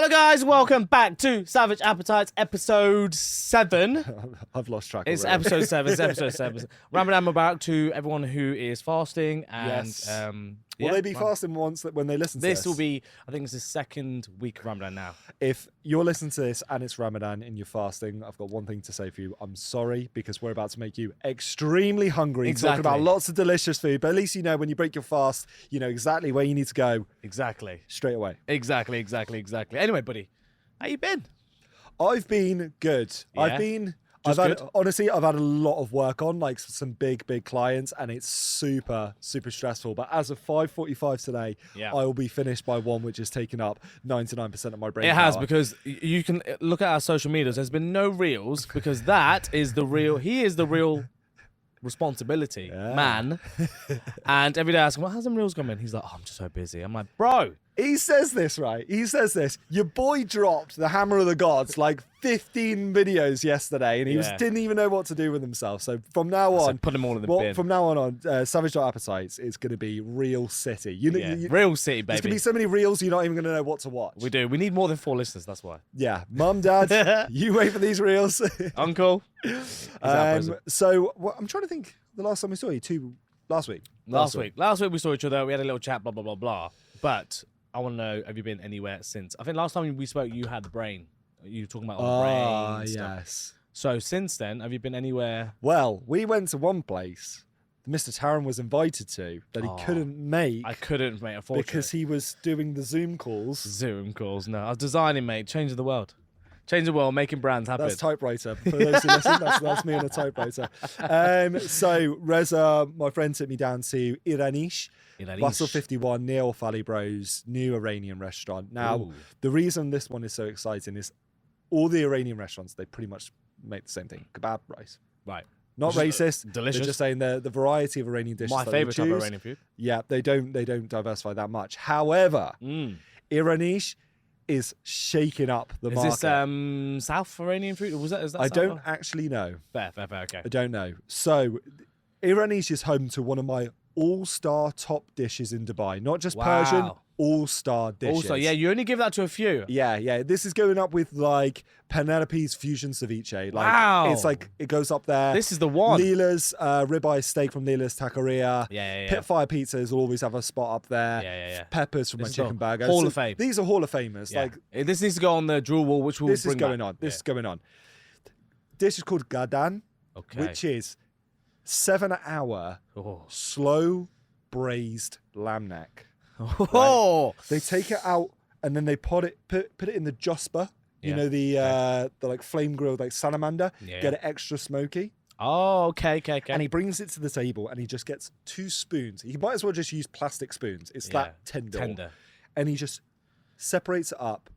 Hello guys, welcome back to Savage Appetites episode 7. I've lost track. It's already. episode 7. It's episode 7. Ramadan Mubarak to everyone who is fasting and Yes. Will they be fasting once when they listen to this? This will be, I think it's the second week of Ramadan now. If you're listening to this and it's Ramadan and you're fasting, I've got one thing to say for you. I'm sorry, because we're about to make you extremely hungry. Exactly. Talking about lots of delicious food, but at least you know when you break your fast, you know exactly where you need to go. Exactly. Straight away. Exactly. Anyway, buddy, how you been? I've been good. Yeah? Honestly, I've had a lot of work on, like some big clients, and it's super stressful. But as of 5:45 today, Yeah. I will be finished by 1, which has taken up 99% of my brain It has, power. because you can look at our social medias. There's been no reels because that is the real. He is the real responsibility man. And every day I ask him, well, how's them reels coming? He's like, oh, I'm just so busy. I'm like, bro. He says this, right? He says this. Your boy dropped the Hammer of the Gods like 15 videos yesterday, and he didn't even know what to do with himself. So from now on, put them all in the bin. From now on, Savage Appetites is going to be Real City. Real City, baby. There's going to be so many reels, you're not even going to know what to watch. We do. We need more than 4 listeners. That's why. Yeah, Mum, Dad, you wait for these reels. Uncle. So I'm trying to think. The last time we saw you, last week. Last week we saw each other. We had a little chat. Blah blah blah blah. But I want to know: have you been anywhere since? I think last time we spoke, you had the brain. You were talking about all the brain. And stuff. Yes. So since then, have you been anywhere? Well, we went to one place Mr. Taran was invited to that he couldn't make. I couldn't, mate, unfortunately. Because he was doing the Zoom calls. Zoom calls, no. I was designing, mate, changing the world. Changing the world, making brands happen. That's typewriter. For those who listen, that's me on a typewriter. So Reza, my friend, took me down to Iranish. Bustle 51, near Fali Bros, new Iranian restaurant. Now, the reason this one is so exciting is all the Iranian restaurants, they pretty much make the same thing. Kebab, rice. Right. Not racist. Delicious. They're just saying the variety of Iranian dishes. My favourite type of Iranian food. Yeah, they don't diversify that much. However, Iranish is shaking up the market. Is this South Iranian food? Or is that I South? don't actually know. Fair, okay. I don't know. So, Iranish is home to one of my all-star top dishes in Dubai. Not just Persian, all-star dishes. Also, yeah, you only give that to a few. Yeah. This is going up with like Penelope's fusion ceviche. Like, wow. It's like, it goes up there. This is the one. Leela's ribeye steak from Leela's Taqueria. Yeah. Pitfire Pizzas will always have a spot up there. Yeah. Peppers from my chicken burger. Hall of Fame. These are Hall of Famers. Yeah. Like, this needs to go on the jewel wall, which will this bring is going back. on. This is going on. Dish is called Gadan, which is 7-hour slow braised lamb neck. Oh, right? They take it out and then they put it in the Josper. You know, the like flame grilled like salamander. Get it extra smoky. Oh, okay. And he brings it to the table and he just gets 2 spoons. He might as well just use plastic spoons. It's that tender. And he just separates it up,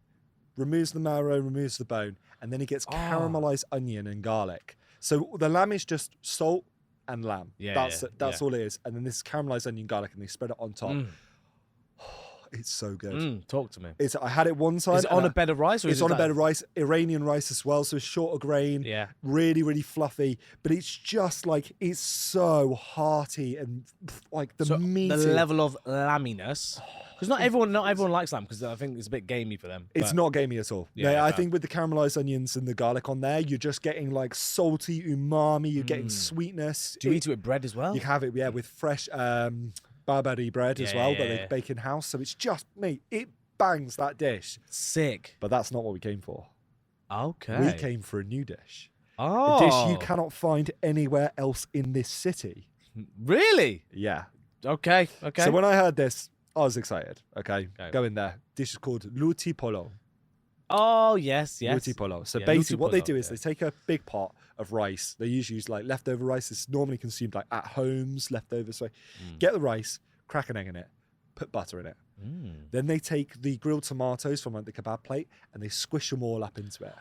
removes the marrow, removes the bone, and then he gets caramelized onion and garlic. So the lamb is just salt and lamb. That's all it is. And then this caramelized onion, garlic, and they spread it on top. It's so good. Talk to me. I had it one time. Is it on a bed of rice? Or it's on a bed of rice, Iranian rice as well. So it's shorter grain. Yeah. Really fluffy. But it's just like, it's so hearty and like the meat. The level of lamminess. Because not everyone likes lamb, because I think it's a bit gamey for them. It's not gamey at all. I think with the caramelized onions and the garlic on there, you're just getting like salty umami. You're getting sweetness. Do you eat it with bread as well? You have it, with fresh Barbary bread as well that they bake in house. So it's just, mate, it bangs that dish. Sick. But that's not what we came for. Okay. We came for a new dish. Oh. A dish you cannot find anywhere else in this city. Really? Yeah. Okay. So when I heard this, I was excited. Okay. Go in there. Dish is called luti polo. Oh, yes. Luti polo. So basically what they do is they take a big pot of rice. They usually use like leftover rice. It's normally consumed like at homes, leftovers. So get the rice, crack an egg in it, put butter in it. Then they take the grilled tomatoes from like the kebab plate and they squish them all up into it.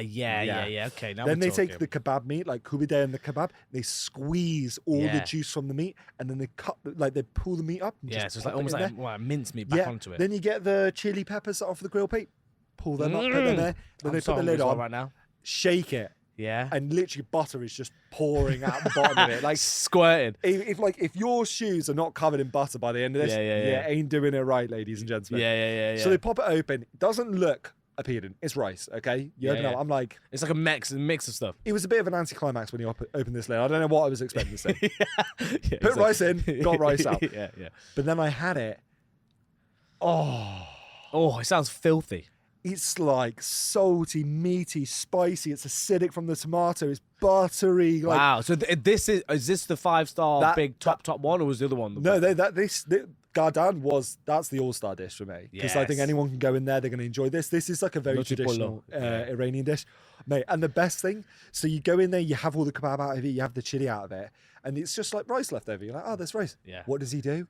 Yeah. Okay. Now then they take the kebab meat, like kubide and the kebab, they squeeze all the juice from the meat and then they cut, like they pull the meat up. And so it's like almost like mince meat back onto it. Then you get the chili peppers off the grill plate, pull them up, put them there. Then they put the lid on, right now. shake it. Yeah. And literally butter is just pouring out the bottom of it. Like squirted. If your shoes are not covered in butter by the end of this, ain't doing it right, ladies and gentlemen. Yeah. So they pop it open. It doesn't look appealing. It's rice, okay? You Yeah, open it yeah. up. I'm like, It's like a mix of stuff. it was a bit of an anticlimax when you opened this lid. I don't know what I was expecting to say. Yeah, Put rice in, got rice out. Yeah. But then I had it. Oh, it sounds filthy. It's like salty, meaty, spicy. It's acidic from the tomato. It's buttery. Like, Wow. So this is this the 5-star That- big top one, or was the other one? no, this Gardan that's the all-star dish for me. Because I think Yes. anyone can go in there, they're going to enjoy this. This is like a very Roti traditional pollo. Yeah. Iranian dish. Mate, and the best thing, so you go in there, you have all the kebab out of it, you have the chili out of it, and it's just like rice left over. You're like, oh, there's rice. Yeah. What does he do?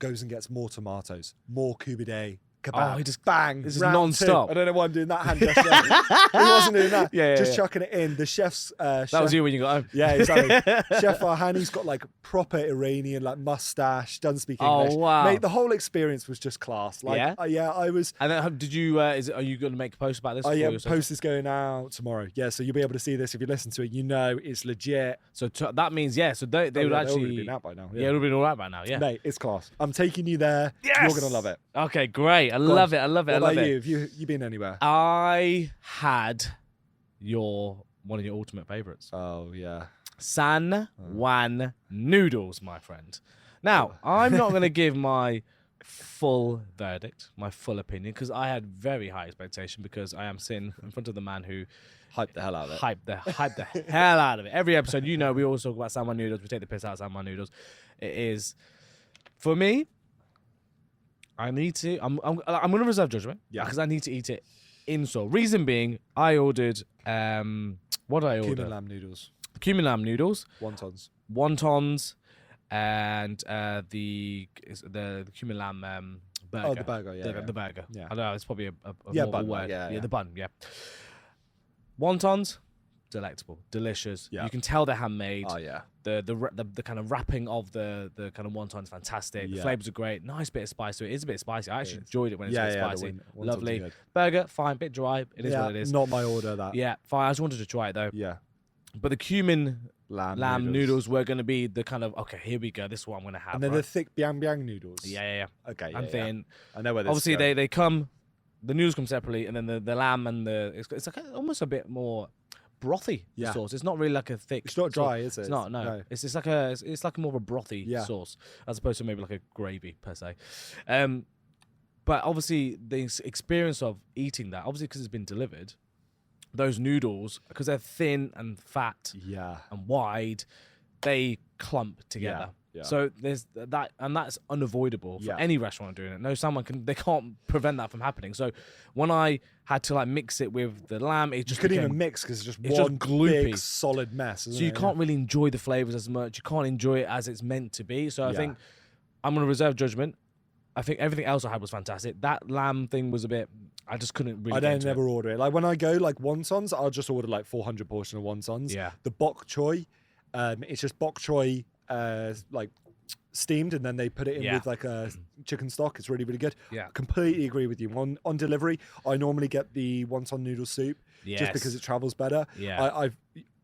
Goes and gets more tomatoes, more kubide, kebab. Oh, he just bang. this is round non-stop. two. I don't know why I'm doing that hand gesture. He wasn't doing that. Yeah, just yeah. chucking it in. The chef's That was you when you got home. Yeah, exactly. Chef Farhani's got like proper Iranian like mustache, doesn't speak English. Oh, wow. Mate, the whole experience was just class. Like, Yeah? I was. And then did you? Are you going to make a post about this? Oh for yeah, your social? post is going out tomorrow. Yeah, so you'll be able to see this if you listen to it. You know it's legit. So that means So they would They've actually already been out by now. Yeah, it would have been all right by now. Yeah. Mate, it's class. I'm taking you there. Yes! You're gonna love it. Okay, great. I Go love on. it. I love it. What I love about it. you? Have you been anywhere? I had one of your ultimate favorites. Oh yeah. San Juan noodles, my friend. Now, I'm not going to give my full verdict, my full opinion, because I had very high expectation because I am sitting in front of the man who Hype the hell out of it. hype the hell out of it. Every episode, we always talk about San Juan noodles. We take the piss out of San Juan noodles. It is, for me, I'm going to reserve judgment because I need to eat it in Seoul. Reason being, I ordered, what did I order? Cumin lamb noodles. Cumin lamb noodles. Wontons. And the cumin lamb burger. Oh, the burger, yeah. The burger. Yeah. I don't know, it's probably a Yeah, more of a bun, word. yeah. The bun, yeah. Wontons, delectable, delicious. Yeah. You can tell they're handmade. Oh yeah. The kind of wrapping of the kind of wonton is fantastic. The Yeah. flavors are great. Nice bit of spice to it. It's a bit spicy. I actually enjoyed it when it's a bit the spicy. wontons are Lovely. good. Burger, fine, bit dry. It is what it is. Not my order. That. Yeah, fine. I just wanted to try it though. Yeah. But the cumin Lamb noodles were going to be the kind of, okay, here we go. This is what I'm going to have. And then right? the thick biang biang noodles. Yeah. Okay. And then I know where this obviously is going. they come, the noodles come separately, and then the lamb and it's like almost a bit more brothy Yeah. sauce. It's not really like a thick. It's not dry, sauce. is it? It's not. No. It's just like it's like more of a brothy sauce as opposed to maybe like a gravy per se. But obviously the experience of eating that, obviously because it's been delivered, those noodles because they're thin and fat and wide, they clump together. Yeah. So there's that, and that's unavoidable for any restaurant doing it. No, they can't prevent that from happening. So when I had to like mix it with the lamb, it just couldn't became, even mix because it's just one gloopy. big solid mess. So you can't really enjoy the flavors as much. You can't enjoy it as it's meant to be. So I Yeah. think I'm gonna reserve judgment. I think everything else I had was fantastic. That lamb thing was a bit. I just couldn't really. I get don't into never it. order it. Like when I go like wontons, I'll just order like 400 portion of wontons. Yeah. The bok choy, it's just bok choy like steamed, and then they put it in with like a chicken stock. It's really, really good. Yeah. Completely agree with you. On delivery, I normally get the wonton noodle soup just because it travels better. Yeah.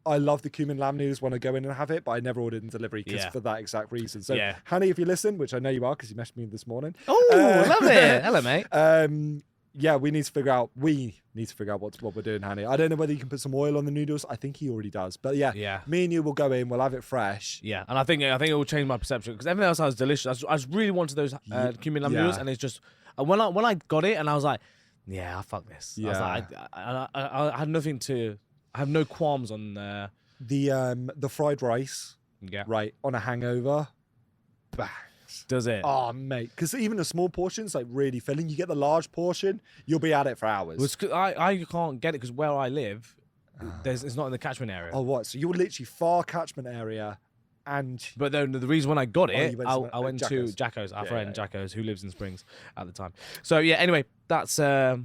I love the cumin lamb noodles when I go in and have it, but I never ordered in delivery for that exact reason. So, Hanny, if you listen, which I know you are because you messaged me this morning. Oh, love it. Hello, mate. Yeah, we need to figure out what we're doing, Hanny. I don't know whether you can put some oil on the noodles. I think he already does. But yeah, me and you will go in. We'll have it fresh. Yeah, and I think it will change my perception because everything else was delicious. I just really wanted those cumin lamb noodles, and it's just when I got it and I was like, yeah, fuck this. Yeah. I was like, I had nothing to. I have no qualms on the fried rice. Yeah. Right on a hangover. Bang. Does it? Oh, mate. Because even a small portion's like really filling. You get the large portion, you'll be at it for hours. I can't get it because where I live, it's not in the catchment area. Oh, what? So you're literally far catchment area, and but then the reason when I got it, I went to Jacko's. our friend Jacko's, who lives in Springs at the time. So yeah. Anyway, that's I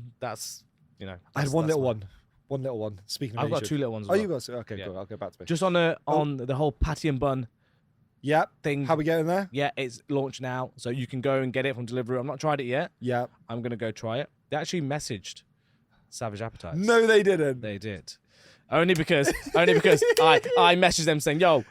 had one little one. One little one. Speaking of I've got Asian. two little ones. Oh, you got okay. Cool. I'll go back to me. Just on the whole patty and bun. Yeah. Thing. How we getting there? Yeah, it's launched now, so you can go and get it from delivery. I've not tried it yet. Yeah. I'm gonna go try it. They actually messaged Savage Appetites. No, they didn't. They did. Only because I messaged them saying, "Yo,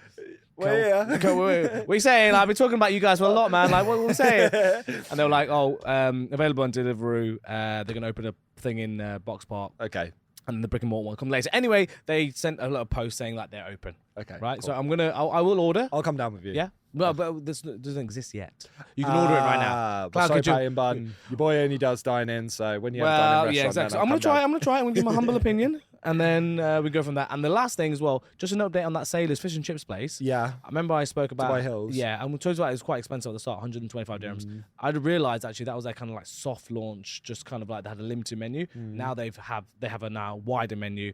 Well, yeah. What are you saying? I've been talking about you guys for a lot, man. Like, what are we saying? And they were like, oh, available on Deliveroo. They're going to open a thing in Box Park. Okay. And the brick and mortar will come later. Anyway, they sent a little post saying like they're open. Okay. Right? Cool. So I will order. I'll come down with you. Yeah? Well, but this doesn't exist yet. You can order it right now. Sorry, Patty and Bun. Your boy only does dine in, so when you have a dining restaurant, yeah, exactly. then So I'm gonna try. down. I'm gonna give my humble opinion, and then we go from that. And the last thing as well, just an update on that Sailor's fish and chips place. Yeah. I remember I spoke about Dubai Hills. Yeah, and we talked about it was quite expensive at the start, 125 dirhams. I'd realised actually that was their kind of like soft launch, just kind of like they had a limited menu. Now they have a now wider menu.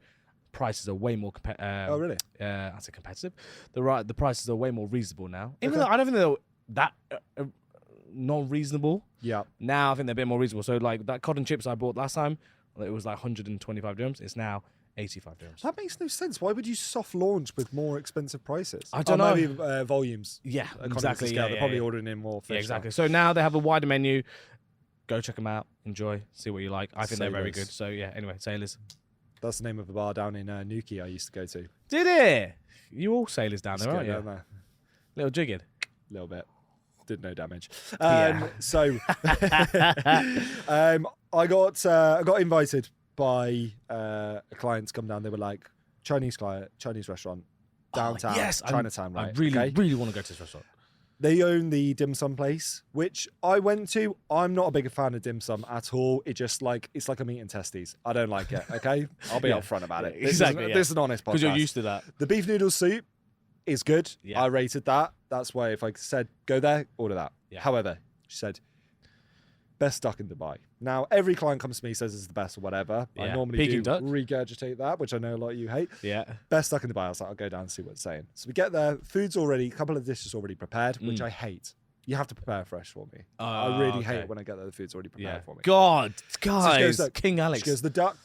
Prices are way more Oh, really? I say competitive. The prices are way more reasonable now. Even though I don't think they're that non-reasonable. Yeah. Now I think they're a bit more reasonable. So like that cod and chips I bought last time, it was like 125 dirhams. It's now 85 dirhams. That makes no sense. Why would you soft launch with more expensive prices? I don't know. Maybe volumes. Yeah, Economies exactly. of scale. Yeah, They're probably ordering in more fish. Yeah, exactly. So now they have a wider menu. Go check them out. Enjoy. See what you like. I think they're very good. So yeah. Anyway, Sailors. That's the name of a bar down in Nuki I used to go to. Did it? You all Sailors down there, aren't you? Down there. Little jigged. A little bit. Did no damage. Yeah. So I got invited by a client to come down. They were like Chinese restaurant downtown, Chinatown. I Right? really want to go to this restaurant. They own the dim sum place, which I went to. I'm not a big fan of dim sum at all. It just it's like I'm eating testes. I don't like it. Okay, I'll be upfront about it. This is an honest podcast. Because you're used to that. The beef noodle soup is good. Yeah. I rated that. That's why if I said go there, order that. Yeah. However, she said best duck in Dubai. Now every client comes to me says it's the best or whatever. Yeah. I normally Peking do duck. regurgitate that, which I know a lot of you hate. Yeah. Best duck in Dubai. I was like, I'll go down and see what it's saying. So we get there. Food's already, a couple of dishes already prepared, which I hate. You have to prepare fresh for me. I really hate it when I get there. The food's already prepared for me. God, So guys, she goes, King Alex. She goes, the duck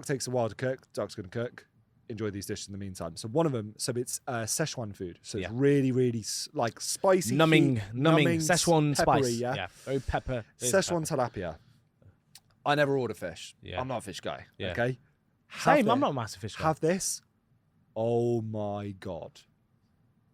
takes a while to cook. Duck's going to cook. Enjoy these dishes in the meantime. So one of them, it's Szechuan food. So it's really, really like spicy, numbing heat, Szechuan peppery, spice. Yeah. Very pepper. Szechuan tilapia. I never order fish. Yeah. I'm not a fish guy. Yeah. Okay. Same. I'm not a massive fish guy. Have this. Oh my God.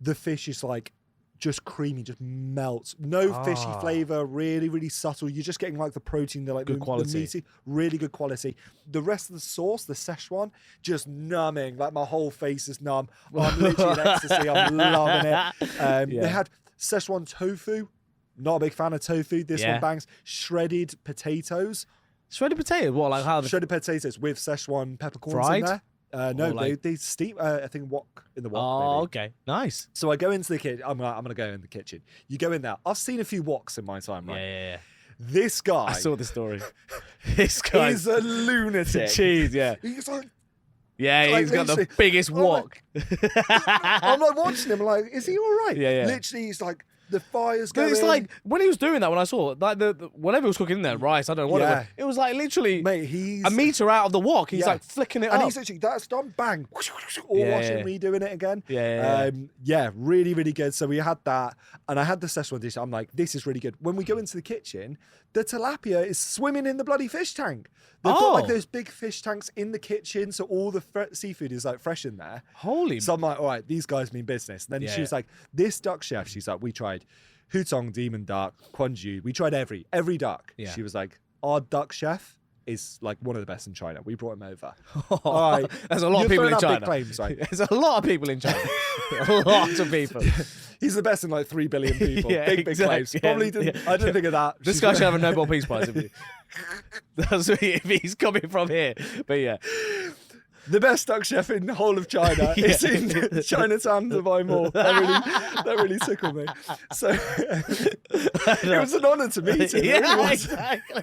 The fish is like just creamy, just melts. No fishy flavor, really, really subtle. You're just getting like the protein, the Good quality. the meaty, really good quality. The rest of the sauce, the Szechuan, just numbing. Like my whole face is numb. I'm literally in ecstasy. I'm loving it. They had Szechuan tofu. Not a big fan of tofu. This one bangs. Shredded potatoes. Shredded potato? What, like how? Shredded potatoes with Szechuan peppercorns Fried? in there. No, like... they steam. I think wok in the wok. Oh, maybe. okay, nice. So I go into the kitchen. I'm gonna go in the kitchen. You go in there. I've seen a few woks in my time, right? Yeah. This guy. I saw the story. This guy is a lunatic. Cheese, yeah. He's like, he's got the biggest wok. I'm like watching him. Like, is he all right? Yeah. Literally, he's like. The fire's going. It's like when he was doing that. When I saw it, like the whatever he was cooking in there, rice. I don't know what it was. It was like literally, mate. He's a meter out of the wok. He's like flicking it up, and he's literally that's done. Bang, all watching me doing it again. Yeah. Really, really good. So we had that, and I had the Szechuan dish. I'm like, this is really good. When we go into the kitchen, the tilapia is swimming in the bloody fish tank. They've got like those big fish tanks in the kitchen, so all the seafood is like fresh in there. Holy! So I'm like, all right, these guys mean business. And then she was like, this duck chef. She's like, we tried Hutong, demon duck, Kwangju. We tried every duck. Yeah. She was like, our duck chef is like one of the best in China. We brought him over. All right. There's a lot of people in China. Big claims, right? There's a lot of people in China. Lots of people. He's the best in like 3 billion people. Big claims. Yeah. Probably didn't. I didn't think of that. This guy should have a Nobel Peace Prize if he's coming from here. But yeah. The best duck chef in the whole of China is in Chinatown, Dubai Mall. That really tickled me. So it was an honour to meet him. Yeah, really exactly.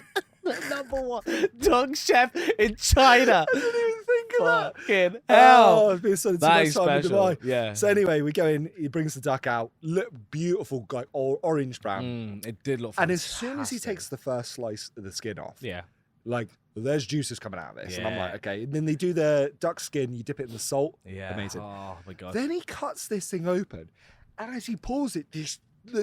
Number one duck chef in China. I didn't even think of that. Fucking hell. Oh, I've been spending too That much is time in special. Dubai. Yeah. So anyway, we go in. He brings the duck out. Look beautiful, like orange brown. It did look. And fantastic. as soon as he takes the first slice of the skin off, yeah, like there's juices coming out of this, and I'm Yeah. like, okay. And then they do the duck skin. You dip it in the salt. yeah, Amazing. Oh my god. Then he cuts this thing open, and as he pulls it, this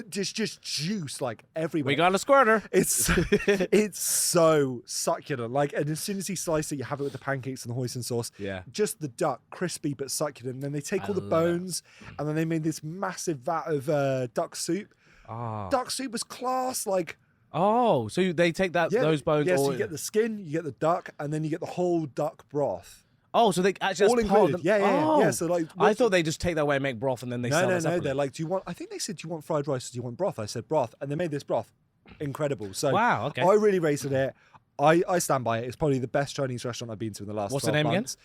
just juice like everywhere. We got a squirter. It's so succulent. Like, and as soon as he slices it, you have it with the pancakes and the hoisin sauce. Yeah. Just the duck, crispy but succulent. And then they take all the bones, and then they made this massive vat of duck soup. Oh. Duck soup was class. Like, oh, so they take those bones. Yeah, so you get the skin, you get the duck, and then you get the whole duck broth. Oh, so they actually all included. Yeah. So like, I thought they just take that away and make broth, and then they sell it separately. They're like, do you want? I think they said, do you want fried rice or do you want broth? I said broth, and they made this broth. Incredible. So wow, okay. I really rated it. I stand by it. It's probably the best Chinese restaurant I've been to in the last. What's 12 the name months.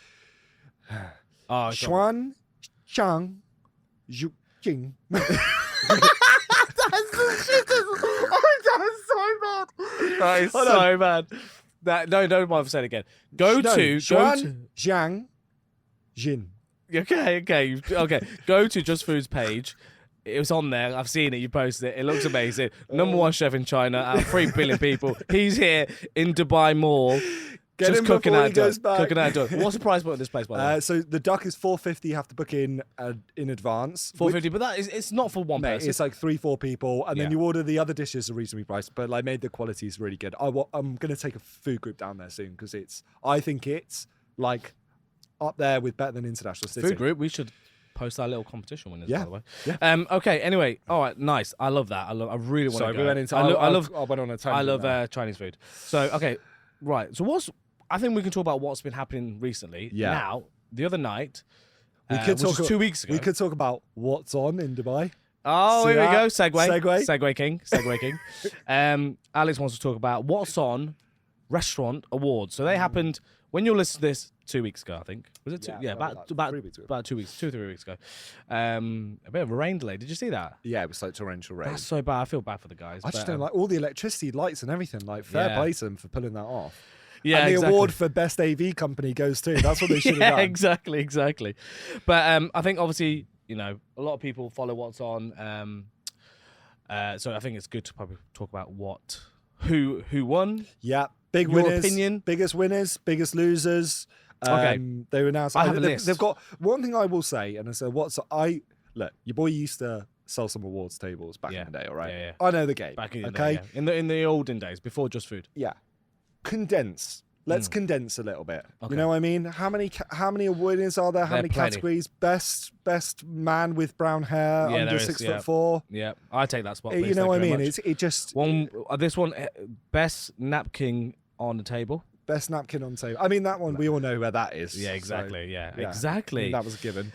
again? Oh, Xuan Chang Zhu Jing. That's the shit. That's so bad. That is so bad. Don't bother saying it again. Go to Zhang Jin. Okay. Go to Just Food's page. It was on there. I've seen it. You posted it. It looks amazing. Number one chef in China out of 3 billion people. He's here in Dubai Mall. Get just him cooking before out he goes back. Cooking out done. What's the price point of this place, by the way? So the duck is $4.50. You have to book in advance. $4.50, but it's not for one person. It's like 3-4 people, and then you order the other dishes are reasonably priced. But like, made the quality is really good. I'm gonna take a food group down there soon because I think it's like up there with better than International City. Food group. We should post our little competition winners, by the way. Yeah. Okay. Anyway. All right. Nice. I love that. I really want to go. We went into. I went on a tangent. I love Chinese food. So okay. Right. So I think we can talk about what's been happening recently. Yeah. Now, the other night, we could talk 2 weeks ago. We could talk about what's on in Dubai. Oh, See here we that? go. Segue king. Segue king. Alex wants to talk about what's on restaurant awards. So they happened when you listen to this 2 weeks ago, I think. Was it two? Yeah, about 3 weeks ago. About 2 weeks, 2 or 3 weeks ago. A bit of a rain delay. Did you see that? Yeah, it was like torrential rain. That's so bad. I feel bad for the guys. I just don't like all the electricity, lights, and everything. Like, fair play to them for pulling that off. Yeah, and the award for best AV company goes too. That's what they should have done. Exactly. But I think obviously, a lot of people follow what's on. So I think it's good to probably talk about who won. Yeah, your winners, opinion, biggest winners, biggest losers. Okay, they were announced. I have a list. They've got one thing I will say, and I said, look, your boy used to sell some awards tables back in the day, all right? Yeah. I know the game. Back in the day, in the olden days, before Just Food. Yeah. Condense. Let's condense a little bit. Okay. You know what I mean? How many winners are there? How many categories? Best man with brown hair under 6'4". Yeah, I take that spot. You know what I mean? It just this one best napkin on the table. Best napkin on the table. I mean, that one we all know where that is. Yeah, exactly. So, yeah, exactly. I mean, that was a given.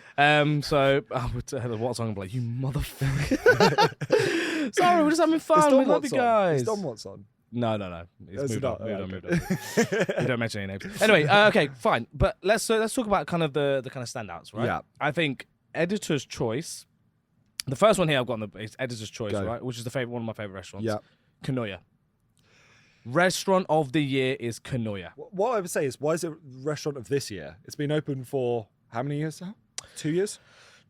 So I would tell what's on, like, you motherfucker. Sorry, we're just having fun. We love you guys. It's Don What's on. No. It's moved on. You don't mention any names. Anyway, okay, fine. But let's talk about kind of the kind of standouts, right? Yeah. I think Editor's Choice. The first one here I've got is Editor's Choice, right? Which is one of my favorite restaurants. Yeah. Kanoya. Restaurant of the year is Kanoya. What I would say is, why is it restaurant of this year? It's been open for how many years now? 2 years?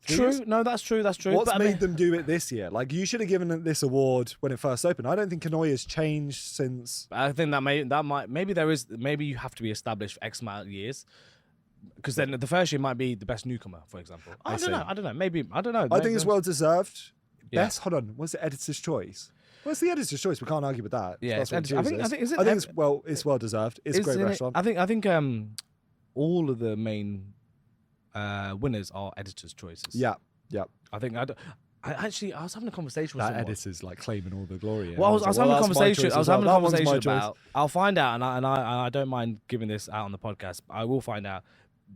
True. No, that's true. What's made them do it this year? Like, you should have given it this award when it first opened. I don't think Kanoya's changed since. I think maybe you have to be established for X amount of years. Because then the first year might be the best newcomer, for example. I don't know. Maybe I don't know. I think it's well deserved. Yeah. Hold on. Was it Editor's Choice? Well, it's the Editor's Choice. We can't argue with that. Yeah, I think it's well deserved. It's a great restaurant. I think all of the main winners are Editor's Choices. Yeah. I think I was having a conversation with that someone. Editor's like claiming all the glory. Well, I was having a conversation. I was having a conversation about. Choice. I'll find out, and I don't mind giving this out on the podcast. I will find out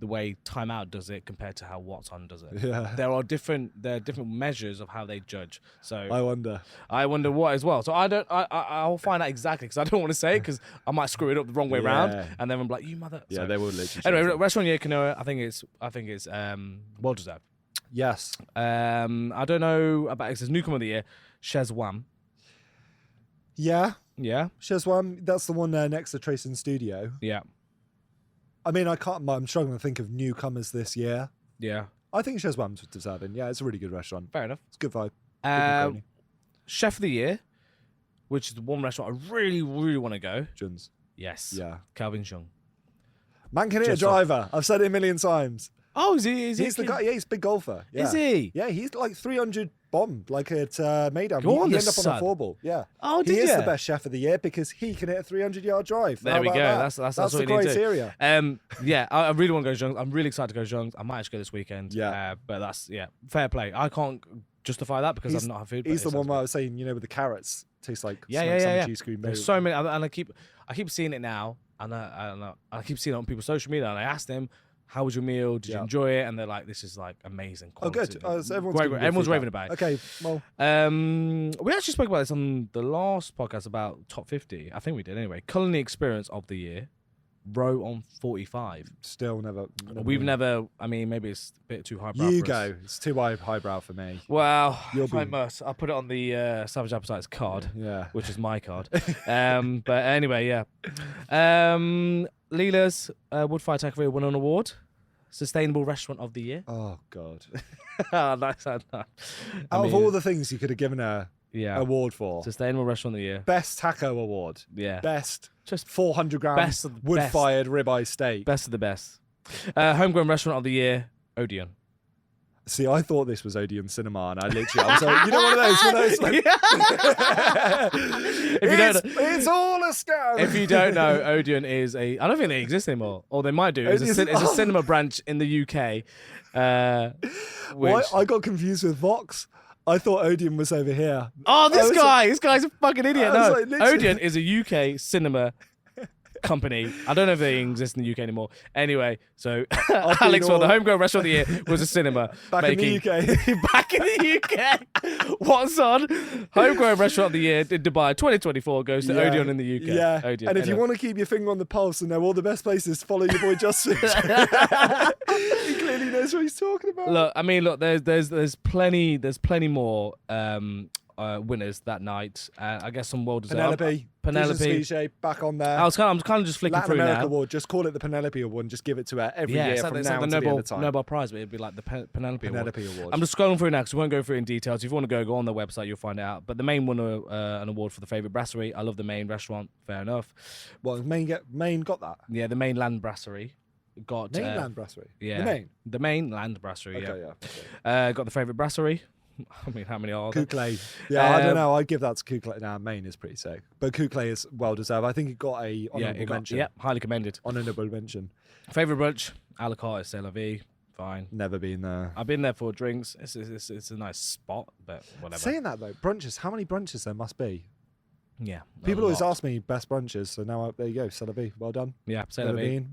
the way Time Out does it compared to how What's On does it. Yeah. There are different measures of how they judge. So I wonder what as well. So I'll find out exactly, because I don't want to say it because I might screw it up the wrong way around, and then I'm like, you mother. Yeah, they will literally. Anyway, restaurant year Kanoya, I think it's well deserved. Yes. I don't know about it says newcomer of the year, Shezwan. Yeah. Yeah. Shezwan, that's the one next to Trace and Studio. Yeah. I mean, I'm struggling to think of newcomers this year. Yeah. I think Shezwan's deserving. Yeah, it's a really good restaurant. Fair enough. It's a good vibe. Chef of the year, which is the one restaurant I really, really want to go. Jun's. Yes. Yeah. Calvin Chung. Man can hit a driver. I've said it a million times. Oh, is he? He's the guy. Yeah, he's a big golfer. Yeah. Is he? Yeah, he's like 300 bombed like at Maydown. Go on, he the ended up on Sun. a 4-ball. Yeah. Oh, he did is you? the best chef of the year because he can hit a 300-yard drive. There How we go. about that? That's the what you need to do. criteria. Yeah, I really want to go to Jungs. I'm really excited to go to Jungs. I might actually go this weekend. Yeah. But that's fair play. I can't justify that because I'm not had food. He's the one where I was saying, with the carrots tastes like cheese cream. There's so many, and I keep seeing it now, and I keep seeing it on people's social media, and I asked them, "How was your meal? Did you enjoy it?" And they're like, "This is like amazing quality." Oh, good. So everyone's raving about it. Okay, well, we actually spoke about this on the last podcast about top 50. I think we did anyway. Culinary experience of the year, row on 45. still never. We've never. I mean, maybe it's a bit too highbrow. You for us. go. It's too highbrow for me. Well, You'll I be- must. I'll put it on the Savage Appetites card, Yeah. which is my card. But anyway, yeah. Leela's Woodfire Takeaway won an award. Sustainable Restaurant of the Year. Oh God. Nice. Out of all the things you could have given a award for, Sustainable Restaurant of the Year. best taco award. Yeah. Best. Just 400 gram best of the wood-fired ribeye steak. best of the best. Homegrown Restaurant of the Year. Odeon. See, I thought this was Odeon Cinema, and I was like, one of those. Like, it's all a scam. If you don't know, Odeon is I don't think they exist anymore, or they might do. It's a cinema branch in the UK. I got confused with Vox. I thought Odeon was over here. Oh, this guy's a fucking idiot. I No, was like, literally- Odeon is a UK cinema company. I don't know if they exist in the UK anymore. Anyway, so Alex, for the Homegrown Restaurant of the Year was a cinema Back in the UK. Back in the UK. What's on? Homegrown Restaurant of the Year in Dubai 2024 goes to Odeon in the UK. Yeah. Odeon, And if you want to keep your finger on the pulse and know all the best places, follow your boy Justin. He clearly knows what he's talking about. Look, there's plenty more winners that night. I guess some well deserved. Penelope. Vici, back on there. I'm kind of just flicking Latin through America now. Award. Just call it the Penelope Award and just give it to her every year it's from like now the until the end of time. Nobel Prize, but it'd be like the Penelope Award. Award. I'm just scrolling through now because we won't go through it in details. If you want to go on the website, you'll find it out. But the Maine won an award for the favourite brasserie. I love the Maine restaurant. Fair enough. Well, Maine got that. Yeah, the Mainland Brasserie got Mainland Brasserie. Yeah, The Maine. The Mainland Brasserie. Okay, yeah. yeah. Got the favourite brasserie. I mean, how many are there? Kukle. Yeah, I don't know. I'd give that to Kukle. Nah, Maine is pretty sick. But Kukle is well deserved. I think it got a honourable mention. Yeah, highly commended. Honourable mention. Favourite brunch? A la carte, c'est la vie. Fine. Never been there. I've been there for drinks. It's a nice spot, but whatever. Saying that though, brunches. How many brunches there must be? Yeah. People always ask me best brunches, so now there you go. C'est la vie. Well done. Yeah, c'est la vie.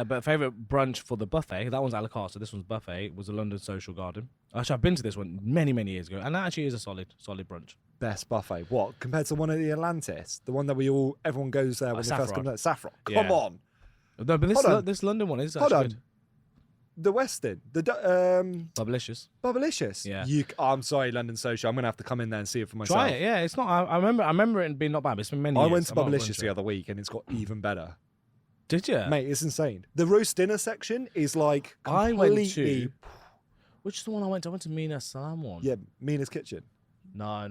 But favourite brunch for the buffet, that one's a la carte, so this one's buffet, was the London Social Garden. Actually, I've been to this one many years ago, and that actually is a solid brunch. Best buffet. What? Compared to one at the Atlantis? The one that everyone goes there when they first come there? Saffron. Come on. No, but this London one is actually good. The Westin. The Bubblicious. Bubblicious. Yeah. I'm sorry, London Social. I'm gonna have to come in there and see it for myself. Try it. Yeah, it's not. I remember it being not bad. But it's been many years. I went to Bubblicious the other week, and it's got even better. Did you? Mate, it's insane. The roast dinner section is like completely... I went to... Which is the one I went to? I went to Mina Salam one. Yeah, Mina's Kitchen. No.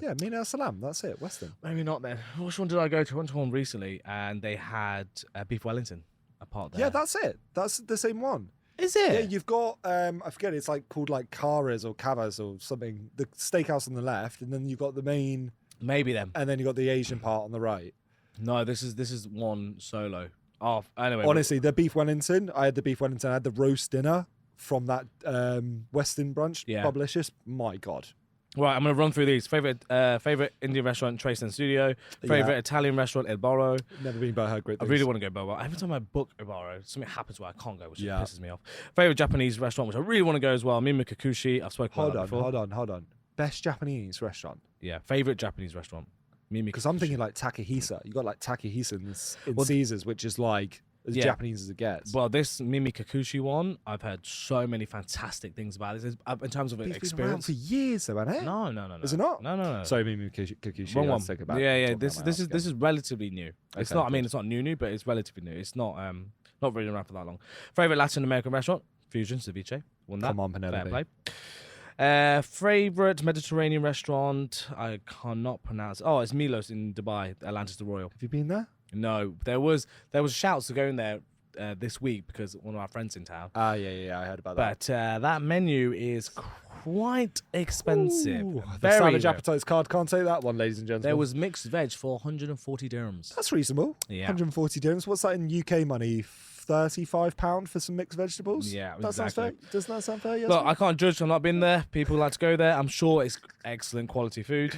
Yeah, Mina Salam. That's it. Western. Maybe not then. Which one did I go to? I went to one recently, and they had beef Wellington a part there. Yeah, that's it. That's the same one. Is it? Yeah, you've got I forget. It's like called like Caras or Cavas or something. The steakhouse on the left, and then you've got the main. Maybe them. And then you got the Asian part on the right. No, this is one solo. Oh, anyway. Honestly, the beef Wellington. I had the beef Wellington. I had the roast dinner from that Western brunch. Yeah. Bubblicious. My God. Right, I'm going to run through these. Favorite Indian restaurant, Trace and Studio. Favorite Italian restaurant, El Barro. Never been, but I heard great things. I really want to go Barro. Every time I book El Barro, something happens where I can't go, which pisses me off. Favorite Japanese restaurant, which I really want to go as well, Mimi Kakushi. I've spoken about that before. Hold on. Best Japanese restaurant. Yeah, favorite Japanese restaurant, Mimi. Because I'm thinking like Takahisa. You got like Takahisa in Caesars, which is like as Japanese as it gets. Well, this Mimi Kakushi one, I've heard so many fantastic things about this in terms of It's experience. been around for years, though, hasn't it? No. Is it not? No. Sorry, Mimi Kakushi. Wrong one. Yeah. This is relatively new. It's Okay, not. I mean, it's not new, but it's relatively new. It's not really around for that long. Favorite Latin American restaurant, Fusion Ceviche. Won that. Come on, Penelope. Fair play. Favorite Mediterranean restaurant, I cannot pronounce. Oh, it's Milos in Dubai, Atlantis the Royal. Have you been there? No, there was shouts to go in there this week because one of our friends in town. Yeah, I heard about that. But that menu is quite expensive. Ooh, the Very Savage low. Appetites card can't take that one, ladies and gentlemen. There was mixed veg for 140 dirhams. That's reasonable. Yeah. 140 dirhams. What's that in UK money? £35 for some mixed vegetables? Yeah, that sounds fair. exactly. Doesn't that sound fair? Yes. Look, I can't judge. I've not been there. People like to go there. I'm sure it's excellent quality food.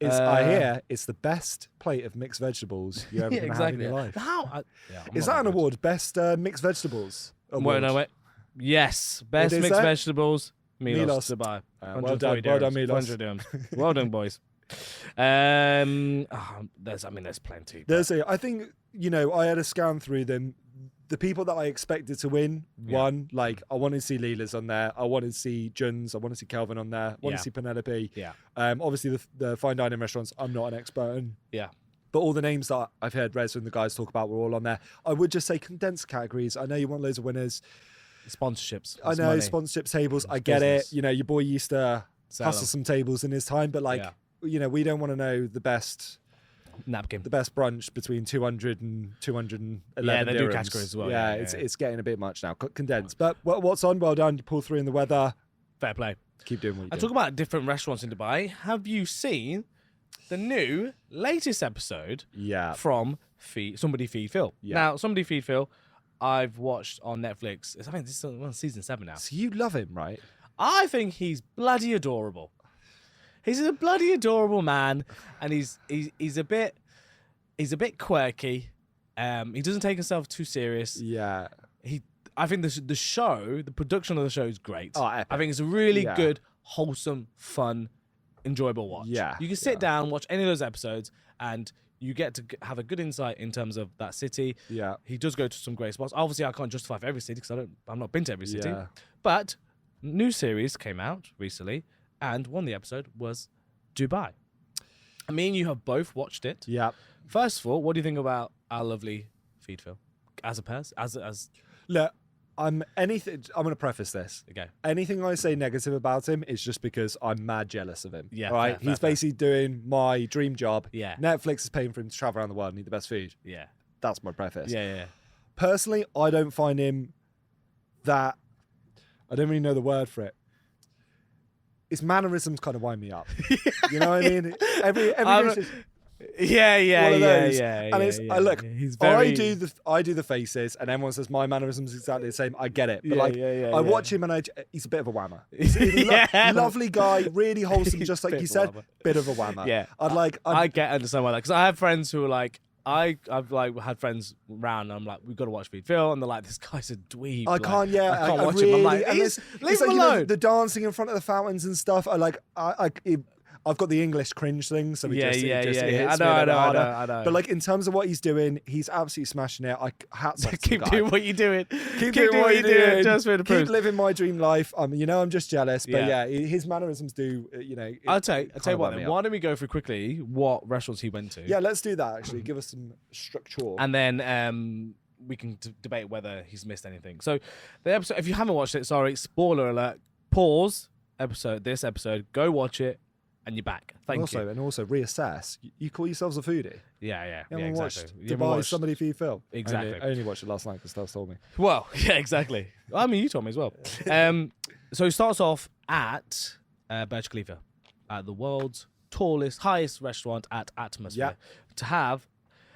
I hear it's the best plate of mixed vegetables you ever Yeah, gonna exactly. have in your life. How? Is that an award? Best mixed vegetables award? Wait, no, wait. Yes, best It is mixed that? vegetables. Milos Milos. to buy. Well done, Milos. 100 dirhams. Well done, boys. There's plenty. I think, I had a scan through them. The people that I expected to win won. Like, I wanted to see Leela's on there. I wanted to see Juns. I wanted to see Kelvin on there. I wanted to see Penelope. Yeah. Obviously, the fine dining restaurants, I'm not an expert in. Yeah. But all the names that I've heard Rez and the guys talk about were all on there. I would just say condensed categories. I know you want loads of winners. Sponsorships. I know, sponsorship tables. I get business. it. Your boy used to hustle some tables in his time. But, we don't want to know the best napkin. the best brunch between 200 and 211 Yeah, they do dirhams. categories as well. Yeah, it's getting a bit much now. Condensed. But what's on? Well done. You pull through in the weather. Fair play. Keep doing what you I do. talk about different restaurants in Dubai. Have you seen the new latest episode from Somebody Feed Phil? Yeah. Now, Somebody Feed Phil, I've watched on Netflix. I think this is on season 7 now. So you love him, right? I think he's bloody adorable. He's a bloody adorable man, and he's a bit quirky. He doesn't take himself too serious. Yeah. I think the production of the show is great. Oh, epic. I think it's a really good, wholesome, fun, enjoyable watch. Yeah. You can sit down, watch any of those episodes, and you get to have a good insight in terms of that city. Yeah. He does go to some great spots. Obviously, I can't justify for every city because I've not been to every city. Yeah. But new series came out recently, and one of the episode was Dubai. I mean, you have both watched it. Yeah. First of all, what do you think about our lovely feed Phil as a person? As Look, I'm going to preface this. okay. Anything I say negative about him is just because I'm mad jealous of him. Yeah, all right. fair, He's basically doing my dream job. Yeah. Netflix is paying for him to travel around the world and eat the best food. Yeah. That's my preface. Yeah. Personally, I don't find him that. I don't really know the word for it. His mannerisms kind of wind me up. You know what I mean? Every dish is one of those. And it's look, he's very... I do the faces, and everyone says my mannerisms exactly the same. I get it, but I watch him, and he's a bit of a whammer. He's a lovely guy, really wholesome, just like you said. Bit of a whammer. Yeah, I understand why that, because I have friends who are like. I've had friends around and I'm like, we've got to watch Feed Phil, and they're like, this guy's a dweeb. I can't watch him. I'm like, leave him alone. The dancing in front of the fountains and stuff. I've got the English cringe thing, so it hits I me know. But in terms of what he's doing, he's absolutely smashing it. Hats off to Keep the guy. doing what you're doing. Keep doing what you're doing. Just for the Keep proof. living my dream life. I'm just jealous, but his mannerisms do. I'll tell you what. Then. Why don't we go through quickly what restaurants he went to? Yeah, let's do that. Actually, give us some structure, and then we can debate whether he's missed anything. So the episode, if you haven't watched it, sorry, spoiler alert. Pause this episode. Go watch it. And you're back. Thank you. And also reassess. You call yourselves a foodie. Yeah, exactly. Watched Dubai, Somebody Feed Phil. Exactly. I only watched it last night because Steph told me. Well, yeah, exactly. I mean, you told me as well. So he starts off at Burj Khalifa, at the world's highest restaurant at Atmosphere.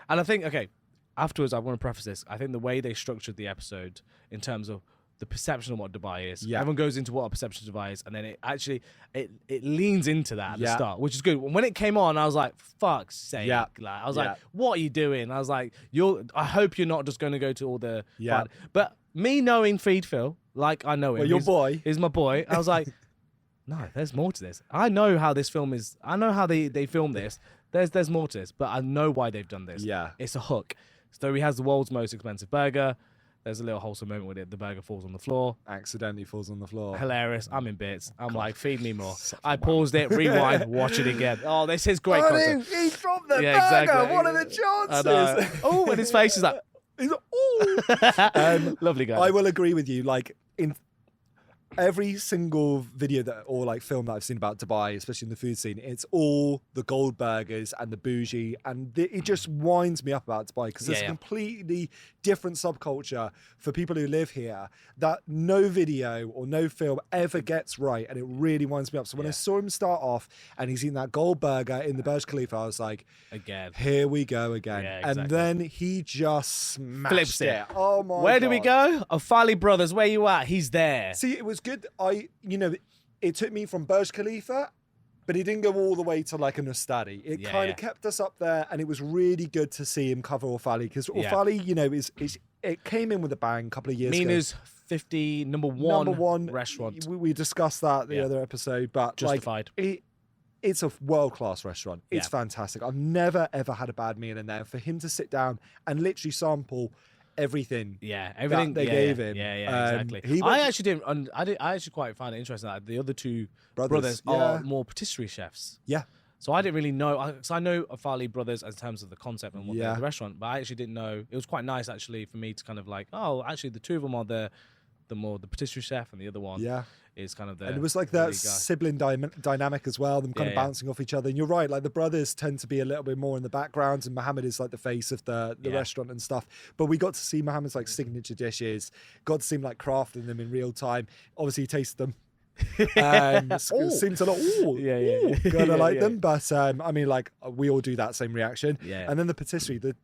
And I think, afterwards I want to preface this. I think the way they structured the episode in terms of the perception of what Dubai is. Yeah. Everyone goes into what a perception of Dubai is, and then it leans into that at the start, which is good. When it came on, I was like, fuck's sake. Yeah. I was like, what are you doing? I was like, I hope you're not just going to go to all the fun. But me knowing Feed Phil, like I know him. Well, your boy. He's my boy. I was like, no, there's more to this. I know how this film is. I know how they film this. There's more to this, but I know why they've done this. Yeah. It's a hook. So he has the world's most expensive burger. There's a little wholesome moment with it. The burger falls on the floor. Accidentally falls on the floor. Hilarious. I'm in bits. I'm like, feed me more. I paused it, rewind, watch it again. Oh, this is great content. He dropped the burger. Exactly. What are the chances? Oh, and his face is like... He's like, ooh. Lovely guy. I will agree with you. every single video or like film that I've seen about Dubai, especially in the food scene, it's all the gold burgers and the bougie, and it just winds me up about Dubai because it's a completely different subculture for people who live here that no video or no film ever gets right, and it really winds me up. So when I saw him start off and he's eating that gold burger in the Burj Khalifa, I was like, again, here we go again. Yeah, exactly. And then he just smashed it. Oh my God. Where do we go? O'Falley Brothers, where you at? He's there. See, it was good. It took me from Burj Khalifa, but he didn't go all the way to like an Ustadi. It kind of kept us up there, and it was really good to see him cover O'Falley because O'Falley, it came in with a bang a couple of years ago. Mina's 50 number one restaurant. We discussed that the other episode, but Justified. It's a world-class restaurant. It's fantastic. I've never ever had a bad meal in there. For him to sit down and literally sample everything. Everything they gave him. Exactly. I actually quite find it interesting that the other two brothers are more patisserie chefs. Yeah. So I didn't really know, because I know O'Falley Brothers in terms of the concept and what the restaurant, but I actually didn't know. It was quite nice actually for me to kind of like, actually the two of them are the patisserie chef, and the other one is kind of the. And it was like that sibling dynamic as well, them kind of bouncing off each other. And you're right, like the brothers tend to be a little bit more in the background, and Mohammed is like the face of the restaurant and stuff. But we got to see Mohammed's like signature dishes, got to see him like crafting them in real time. Obviously, he tasted them. Seems a lot. Gonna like them, but I mean, like we all do that same reaction. And then the patisserie, the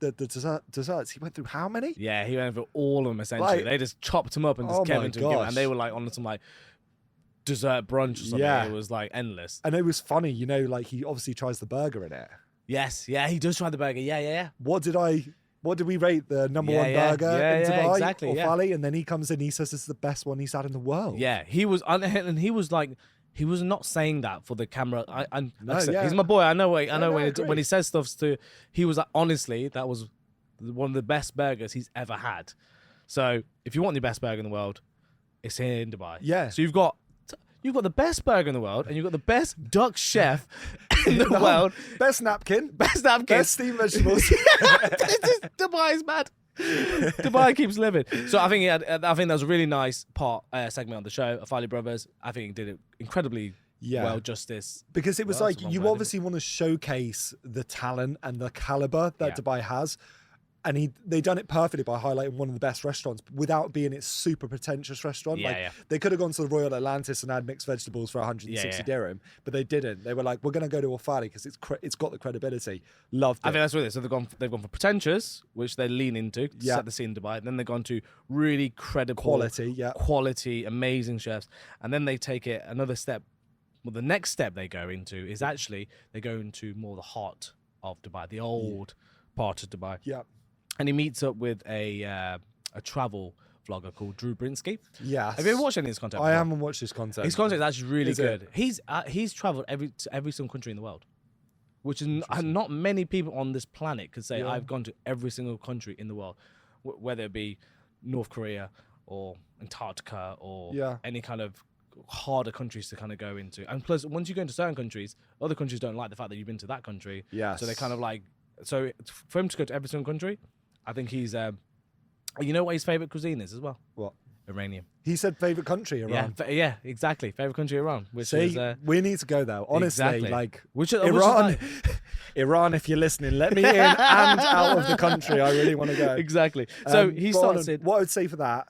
desserts. He went through how many? Yeah, he went through all of them essentially. Like, they just chopped them up and just kept them, and they were like on some like dessert brunch or something. Yeah. It was like endless. And it was funny, like he obviously tries the burger in it. Yes, he does try the burger. Yeah. What did we rate the number one burger in Dubai? Exactly. O'Falley, and then he comes in, he says it's the best one he's had in the world. Yeah, he was, and he was like, he was not saying that for the camera. He's my boy. I know when he says stuff to, he was like, honestly, that was one of the best burgers he's ever had. So if you want the best burger in the world, it's here in Dubai. Yeah. So you've got the best burger in the world, and you've got the best duck chef in the world. Best napkin. Best steamed vegetables. Dubai's mad. Dubai keeps living. So I think that was a really nice segment on the show. O'Falley Brothers, I think, did it incredibly well justice. Because it was like, you obviously want to showcase the talent and the caliber that Dubai has. And they done it perfectly by highlighting one of the best restaurants without being its super pretentious restaurant. They could have gone to the Royal Atlantis and had mixed vegetables for 160 dirham, but they didn't. They were like, we're going to go to O'Falley because it's got the credibility. Loved it. I think that's what it is. So they've gone for pretentious, which they lean into to set the scene in Dubai. And then they've gone to really credible quality, amazing chefs. And then they take it another step. Well, the next step they go into is actually they go into more the heart of Dubai, the old part of Dubai. Yeah. And he meets up with a travel vlogger called Drew Brinsky. Yes. Have you ever watched any of his content? I haven't watched his content. His content is actually really good. He's traveled to every single country in the world, which is not many people on this planet could say I've gone to every single country in the world, whether it be North Korea or Antarctica or any kind of harder countries to kind of go into. And plus, once you go into certain countries, other countries don't like the fact that you've been to that country. Yes. So they kind of like, so for him to go to every single country, I think he's, you know what his favorite cuisine is as well? What? Iranian. He said favorite country, Iran. Yeah, exactly. Favorite country, Iran. Which is, we need to go there. Honestly, like Iran. Iran, if you're listening, let me in and out of the country. I really want to go. Exactly. So he started. What I would say for that,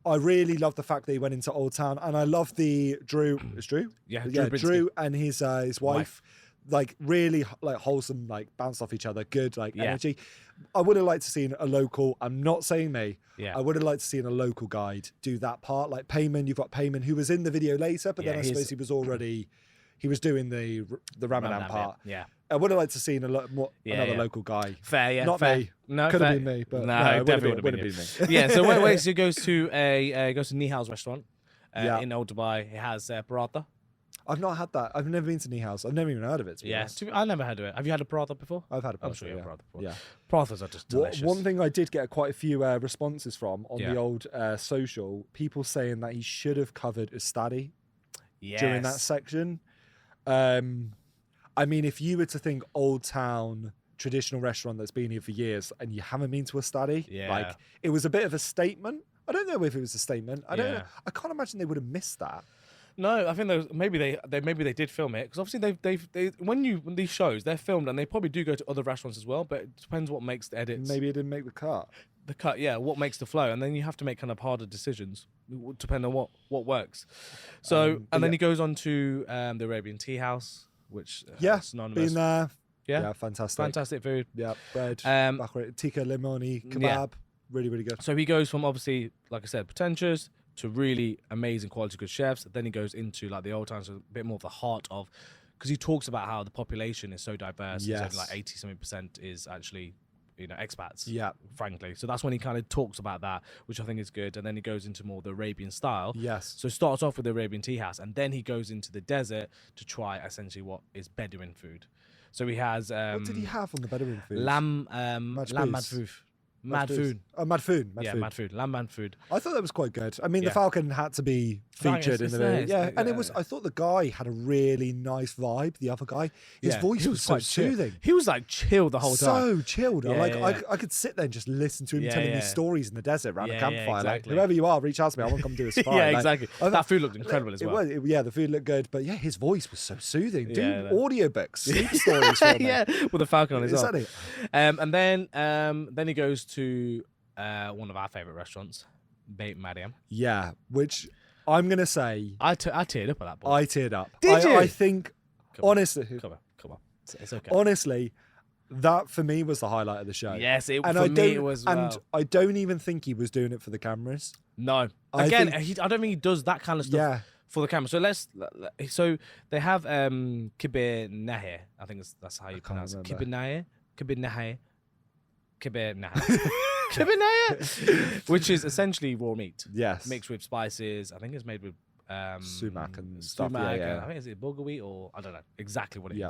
I really love the fact that he went into Old Town, and I love the Drew. It's Drew. Drew and his wife. Like really like wholesome, like bounced off each other, good like energy. I would have liked to see a local. I'm not saying me. I would have liked to see a local guide do that part. Like Payman, you've got Payman who was in the video later, but then I suppose he was doing the Ramadan part. I would have liked to see another local guy. Fair, not fair. me. No, could have been me, but no, it definitely would have been me. Yeah. So wait, so he goes to Nihal's restaurant in Old Dubai. He has paratha. I've not had that. I've never been to Nihal's. I've never even heard of it. I never had it. Have you had a paratha before? I've had a paratha. I'm sure you've had a paratha before. Yeah. Parathas are just delicious. One thing I did get quite a few responses from on the old social, people saying that he should have covered Ustadi during that section. I mean, if you were to think Old Town traditional restaurant that's been here for years and you haven't been to Ustadi, like it was a bit of a statement. I don't know if it was a statement. I don't Yeah. know. I can't imagine they would have missed that. No, I think maybe they did film it because obviously they when these shows they're filmed and they probably do go to other restaurants as well, but it depends what makes the edits. Maybe it didn't make the cut. The cut, yeah, what makes the flow, and then you have to make kind of harder decisions depending on what works. So and then he goes on to the Arabian Tea House, which synonymous. Been there. Yeah, fantastic food. Yeah, bread, tikka limoni, kebab, Yeah. really, really good. So he goes from obviously, like I said, pretentious to really amazing quality good chefs. Then he goes into like the old times, a bit more of the heart of, because he talks about how the population is so diverse. Yes. So like 80-something% is actually, expats. Yeah. Frankly. So that's when he kind of talks about that, which I think is good. And then he goes into more the Arabian style. Yes. So it starts off with the Arabian tea house, and then he goes into the desert to try essentially what is Bedouin food. So he has what did he have on the Bedouin food? lamb madfouf. Madfood. Oh, madfood. Madfood. Lamb madfood. I thought that was quite good. I mean, the Yeah. Falcon had to be featured in the there, video. Yeah, and it yeah. was. I thought the guy had a really nice vibe. The other guy, his voice he was so quite chill. soothing. He was like chill the whole time. So chilled. Yeah, Like yeah. I could sit there and just listen to him Yeah, telling me yeah. stories in the desert around a Yeah, campfire. yeah, exactly. Like, whoever you are, reach out to me. I want to come do a safari. Yeah, Like, exactly. That food looked incredible as well. The food looked good, but yeah, his voice was so soothing. Do Yeah, audiobooks, sleep stories for me. Yeah, with the falcon on his arm. Exactly. And then he goes to one of our favorite restaurants, Beit Mariam. Yeah, which I'm gonna say I teared up at that point. I teared up. Did you? I think honestly, Come on. It's okay. honestly, that for me was the highlight of the show. Yes, and for me it was. And Well. I don't even think he was doing it for the cameras. No. I Again, think- I don't think he does that kind of stuff Yeah. for the camera. So they have kibbe nahe. I think that's how you pronounce it. Kibbe nahe. Which is essentially raw meat. Yes. Mixed with spices. I think it's made with Sumac and stuff. sumac, Yeah, and I think is it bulgur wheat or I don't know exactly what it is. Yeah.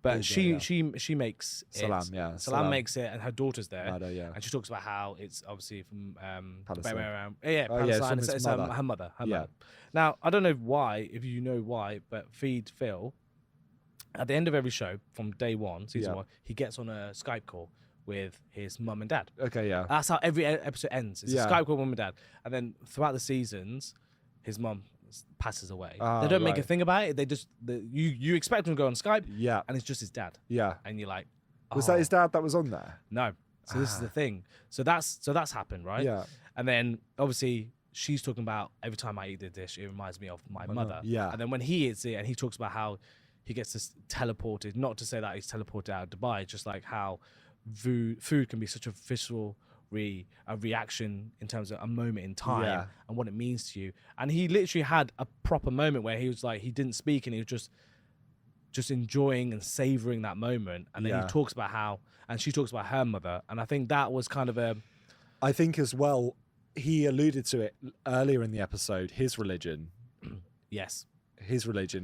But Bulgur, she makes Salam, it. yeah. Salam makes it, and her daughter's there. Mother, yeah. And she talks about how it's obviously from Palestine. Palestine. it's It's mother. her mother. Yeah. Mother. Now I don't know why, if you know why, but Feed Phil, at the end of every show from day one, season Yeah. 1, he gets on a Skype call with his mum and dad. Okay, yeah. That's how every episode ends. It's Yeah. a Skype call with mum and dad, and then throughout the seasons, his mum passes away. Ah, they don't make a right. thing about it. They just you expect him to go on Skype, Yeah. and it's just his dad, Yeah. and you're like, Was oh, that his dad that was on there? No. So this is the thing. So that's happened, right? Yeah. And then obviously she's talking about every time I eat the dish, it reminds me of my mother. Yeah. And then when he eats it, and he talks about how he gets this teleported, not to say that he's teleported out of Dubai, just like how food can be such a visceral a reaction in terms of a moment in time Yeah. and what it means to you. And he literally had a proper moment where he was like, he didn't speak and he was just enjoying and savoring that moment. And then Yeah. he talks about how, and she talks about her mother. And I think that was kind of a, I think as well, he alluded to it earlier in the episode, his religion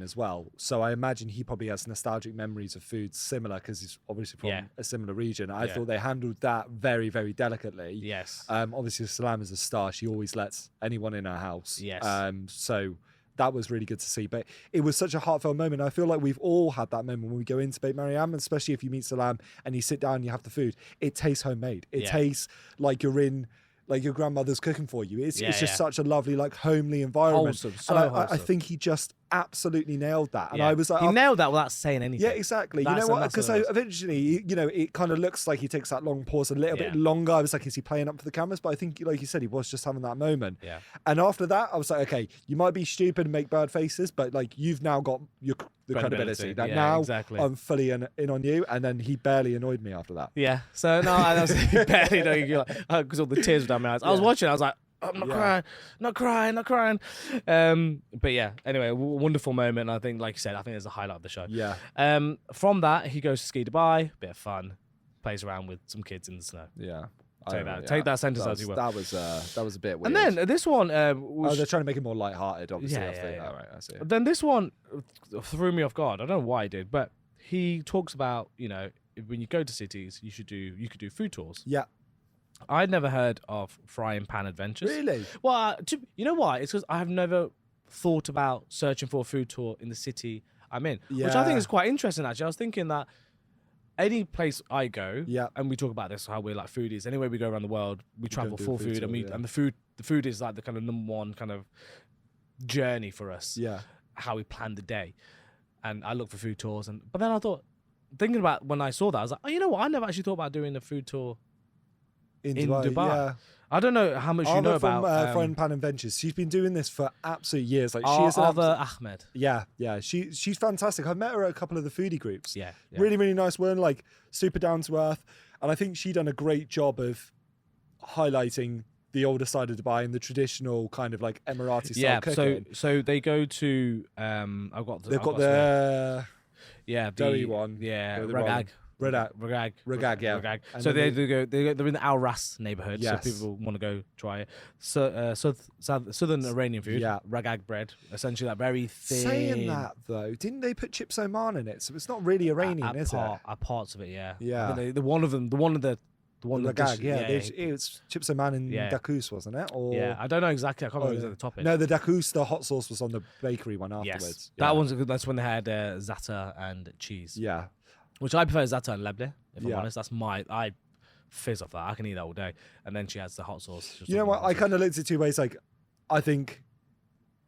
as well. So I imagine he probably has nostalgic memories of food similar because he's obviously from Yeah. a similar region. I Yeah. thought they handled that very, very delicately. yes. Obviously, Salam is a star. She always lets anyone in her house. Yes. So that was really good to see. But it was such a heartfelt moment. I feel like we've all had that moment when we go into Beit Mariam, especially if you meet Salam and you sit down and you have the food. It tastes homemade. It Yeah. tastes like you're in, like your grandmother's cooking for you. It's Yeah, just yeah. such a lovely, like homely environment. Wholesome, so and I wholesome. think he just absolutely nailed that. And Yeah. I was like, he nailed that without saying anything. yeah, exactly. You That's- know and what? that's Because what it was. eventually, it kind of looks like he takes that long pause a little bit Yeah. longer. I was like, is he playing up for the cameras? But I think, like you said, he was just having that moment. Yeah. And after that, I was like, okay, you might be stupid and make bird faces, but like you've now got the credibility. That Yeah, now exactly. I'm fully in on you. And then he barely annoyed me after that. Yeah. So no, I was barely knowing because all the tears were down my eyes. I was Yeah. watching. I was like, I'm not Yeah. crying, not crying. But yeah. Anyway, wonderful moment. I think, like you said, I think it's a highlight of the show. Yeah. From that, he goes to ski Dubai. Bit of fun. Plays around with some kids in the snow. Yeah. Take that sentence as you will. That was a bit weird. And then this one oh, was. they're trying to make it more lighthearted, obviously. Yeah. All right, I see. Then this one threw me off guard. I don't know why he did, but he talks about, when you go to cities, you could do food tours. Yeah. I'd never heard of frying pan adventures. Really? Well, you know why? It's because I have never thought about searching for a food tour in the city I'm in, which I think Yeah. is quite interesting. Actually, I was thinking that any place I go, Yeah. and we talk about this, how we're like foodies. Anywhere we go around the world, we travel do a for food food, tour, yeah. and the food is like the kind of number one kind of journey for us. Yeah. How we plan the day, and I look for food tours, but then I thought, thinking about when I saw that, I was like, oh, you know what? I never actually thought about doing a food tour in Dubai. Yeah. I don't know how much you know from, about Frying Pan Adventures. She's been doing this for absolute years. Like she is Ahmed. Yeah. She's fantastic. I've met her at a couple of the foodie groups. Yeah. Really, really nice woman. Like super down to earth. And I think she done a great job of highlighting the older side of Dubai and the traditional kind of like Emirati style cooking. So they go to They've got the doughy one. Yeah, Ragag, yeah. Ragag. And So then they're in the Al Ras neighborhood, Yes. so people want to go try it. So southern Iranian food, Yeah. Ragag bread, essentially that very thin. Saying that though, didn't they put chips Oman in it? So it's not really Iranian, is it? At parts of it, yeah. Yeah. I think the one of the Ragag, dishes, it's chips Oman and Yeah. dakus, wasn't it? Or yeah. I don't know exactly. I can't remember yeah. the topic. No, the dakus, the hot sauce was on the bakery one Yes, afterwards. that one's good. That's when they had za'atar and cheese. Yeah. Which I prefer za'atar and labne, if I'm Yeah. honest. That's I fizz off that. I can eat that all day. And then she has the hot sauce. You know what? I kind of looked at it 2 ways. Like, I think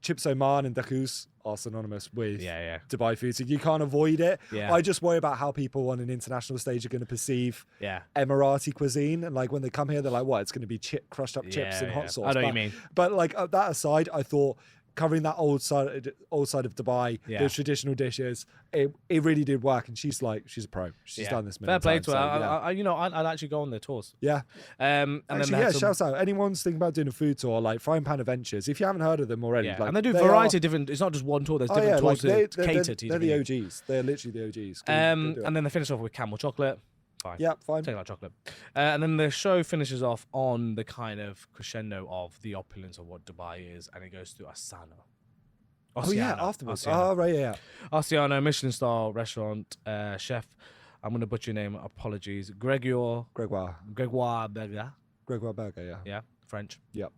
chips Oman and dakus are synonymous with Dubai food, so you can't avoid it. Yeah. I just worry about how people on an international stage are going to perceive Yeah. Emirati cuisine, and like when they come here, they're like, "What? It's going to be crushed up chips and hot sauce." I know what you mean. But like that aside, I thought covering that old side of Dubai, those traditional dishes, it really did work. And she's a pro. She's done this. Fair play times, to her. so, I'd actually go on their tours. Yeah. And Actually, then shouts out. Anyone's thinking about doing a food tour, like Frying Pan Adventures, if you haven't heard of them already. Yeah. Like, and they do variety of different, it's not just one tour, there's different tours to cater to. They're the OGs. They're literally the OGs. And then they finish off with camel chocolate. Fine. Yeah, fine. Take that chocolate. And then the show finishes off on the kind of crescendo of the opulence of what Dubai is, and it goes to Asana. Oh yeah, afterwards. Oceano. Oh right, yeah. Oceano, Michelin star restaurant chef. I'm going to butcher your name. Apologies. Gregoire Gregoire Berger. Berger, yeah. Yeah, French. Yep.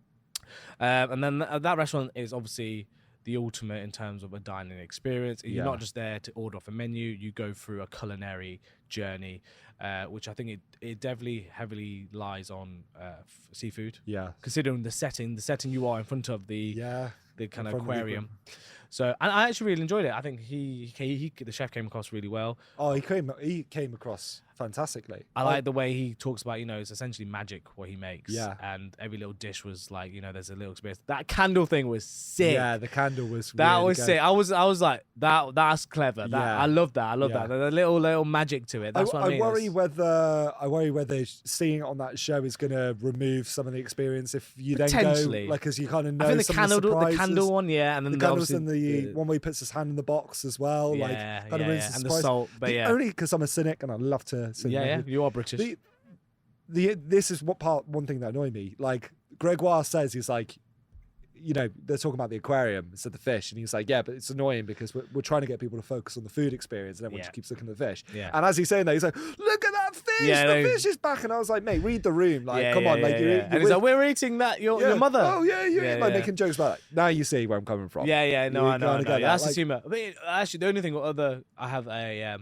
And then that restaurant is obviously the ultimate in terms of a dining experience. You're not just there to order off a menu. You go through a culinary journey, which I think it definitely heavily lies on seafood. Yeah. Considering the setting you are in front of the kind of aquarium. So, and I actually really enjoyed it. I think the chef came across really well. Oh, he came across fantastically. I like the way he talks about, it's essentially magic what he makes. Yeah. And every little dish was like, there's a little experience. That candle thing was sick. Yeah, the candle was that really was good. sick. I was like, that's clever. I love that. I love Yeah. that. There's a little magic to it. That's what I mean. I worry whether seeing it on that show is going to remove some of the experience if you then go, like, because you kind of know I think some of the candle one, and then the candles and the one where he puts his hand in the box as well, and the salt, but only because I'm a cynic and I love to. You are British. This is one thing that annoyed me. Like Gregoire says, he's like, they're talking about the aquarium instead of the fish, and he's like, yeah, but it's annoying because we're trying to get people to focus on the food experience, and everyone just keeps looking at the fish. Yeah. And as he's saying that, he's like, look at that fish, the fish is back, and I was like, mate, read the room, like, come on, like, you're and he's like, we're eating that your mother. Oh yeah, making jokes about that. Now you see where I'm coming from. No, I know. That's the humour. I mean, actually, the only thing I have a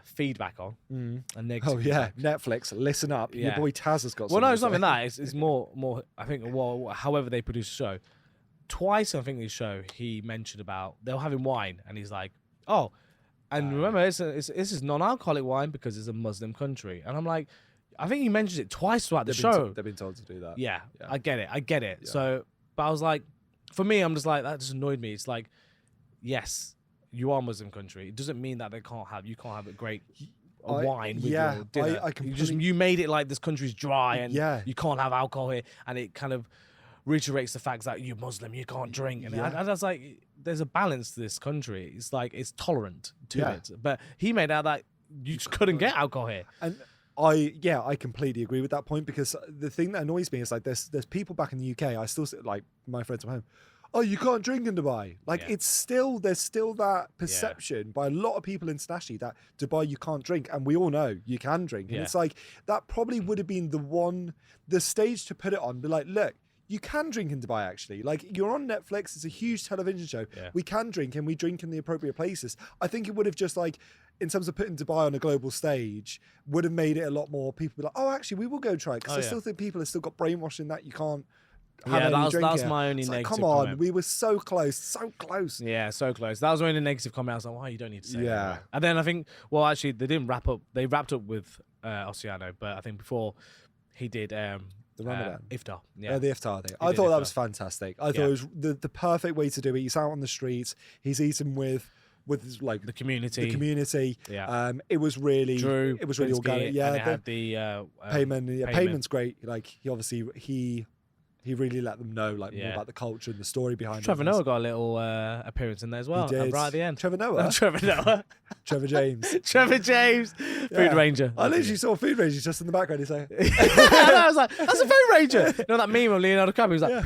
feedback on. A negative feedback. Netflix, listen up. Your boy Taz has got. Well, no, it's not even that. It's more. I think. Well, however they produce the show. Twice, I think, in the show, he mentioned about they were having wine, and he's like, "Oh, and remember, this is non-alcoholic wine because it's a Muslim country." And I'm like, I think he mentioned it twice throughout the show. They've been told to do that. Yeah, I get it. Yeah. So, but I was like, for me, I'm just like, that just annoyed me. It's like, yes, you are a Muslim country. It doesn't mean that you can't have a great wine with your dinner. You made it like this country's dry and you can't have alcohol here, and it kind of reiterates the fact that you're Muslim, you can't drink. And I was like, there's a balance to this country. It's like, it's tolerant to it. But he made out that you just couldn't get alcohol here. And I completely agree with that point, because the thing that annoys me is like there's people back in the UK, I still like my friends from home, oh, you can't drink in Dubai. Like there's still that perception by a lot of people internationally that Dubai you can't drink, and we all know you can drink. And it's like, that probably would have been the stage to put it on, be like, look, you can drink in Dubai, actually. Like, you're on Netflix, it's a huge television show. We can drink, and we drink in the appropriate places. I think it would have just like, in terms of putting Dubai on a global stage, would have made it a lot more. People be like, oh, actually, we will go try it. Because I still think people have still got brainwashing that you can't have any drink. That was my only negative come on, comment. we were so close. Yeah, so close. That was my only negative comment. I was like, why, you don't need to say that. And then I think, well, actually, they didn't wrap up. They wrapped up with Oceano, but I think before he did the Ramadan iftar. Yeah, the iftar thing. I thought that was fantastic. I thought it was the perfect way to do it. He's out on the streets. He's eating with his, like the community. Yeah. It was really Drew, it was really organic. Yeah, and it had the payment. Yeah, payment's great. Like he obviously he really let them know like more about the culture and the story behind it. Trevor Noah got a little appearance in there as well. He did. Right at the end. Trevor Noah. Trevor James. Trevor James. Food Ranger. I literally saw Food Ranger just in the background. He's like, and I was like, that's a Food Ranger. You know that meme of Leonardo DiCaprio? He was like,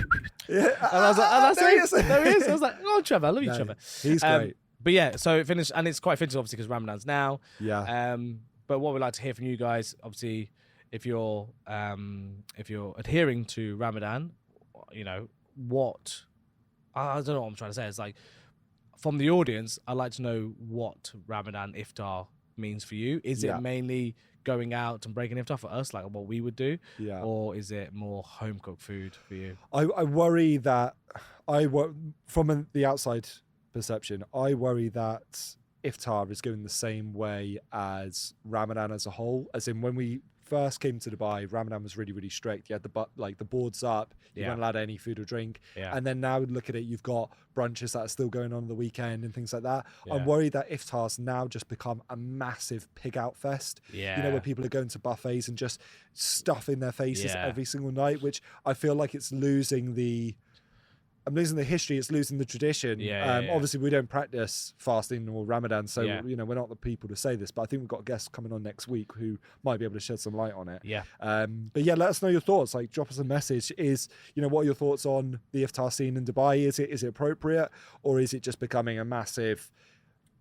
yeah. And I was like, oh, that's it. There he is. I was like, oh, Trevor, I love you, Trevor. He's great. But yeah, so it finished, and it's quite fitting obviously because Ramadan's now. Yeah. But what we'd like to hear from you guys, obviously, if you're adhering to Ramadan, you know, what I don't know what I'm trying to say. It's like, from the audience, I'd like to know what Ramadan iftar means for you. Is it mainly going out and breaking iftar for us, like what we would do? Yeah. Or is it more home cooked food for you? I worry that from the outside perception, I worry that iftar is going the same way as Ramadan as a whole. As in, when we first came to Dubai, Ramadan was really, really strict. You had the boards up, you weren't allowed any food or drink. And then now look at it, you've got brunches that are still going on the weekend and things like that. I'm worried that iftar's now just become a massive pig out fest. You know, where people are going to buffets and just stuffing their faces every single night, which I feel like it's losing the history, it's losing the tradition. Obviously, we don't practice fasting or Ramadan, so you know, we're not the people to say this, but I think we've got guests coming on next week who might be able to shed some light on it. But yeah, let us know your thoughts. Like, drop us a message. What are your thoughts on the iftar scene in Dubai? Is it appropriate, or is it just becoming a massive,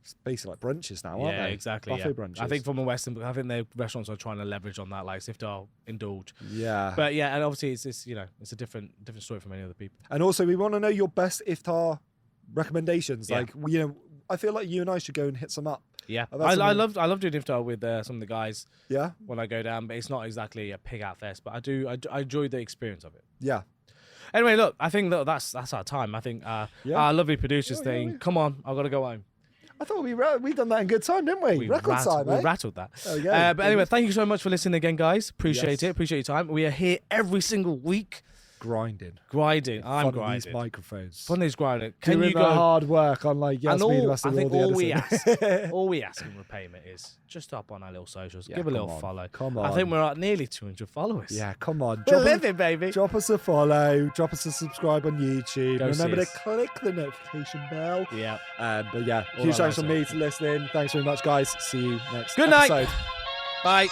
it's basically like brunches now, aren't they? Exactly. Buffet brunches. I think from a Western, I think the restaurants are trying to leverage on that, like iftar, indulge. But yeah, and obviously it's you know, it's a different story from many other people. And also, we want to know your best iftar recommendations. Like, you know, I feel like you and I should go and hit some up. I love doing iftar with some of the guys. When I go down, but it's not exactly a pig out fest, but I enjoy the experience of it. Anyway, look, I think that's our time. I think our lovely producers thing. Come on, I've got to go home. I thought we done that in good time, didn't we? Record time, eh? We rattled that. There we go. But anyway, thank you so much for listening again, guys. Appreciate it. Appreciate your time. We are here every single week. Grinding. I'm grinding. These microphones. Fun is grinding. Can you go hard work on like Yasmin? I think all we ask in repayment is just up on our little socials. Give a little follow. Come on. I think we're at nearly 200 followers. Yeah, come on. We're living, baby. Drop us a follow. Drop us a subscribe on YouTube. Remember to click the notification bell. But yeah, huge thanks from me for listening. Thanks very much, guys. See you next episode. Good night. Bye.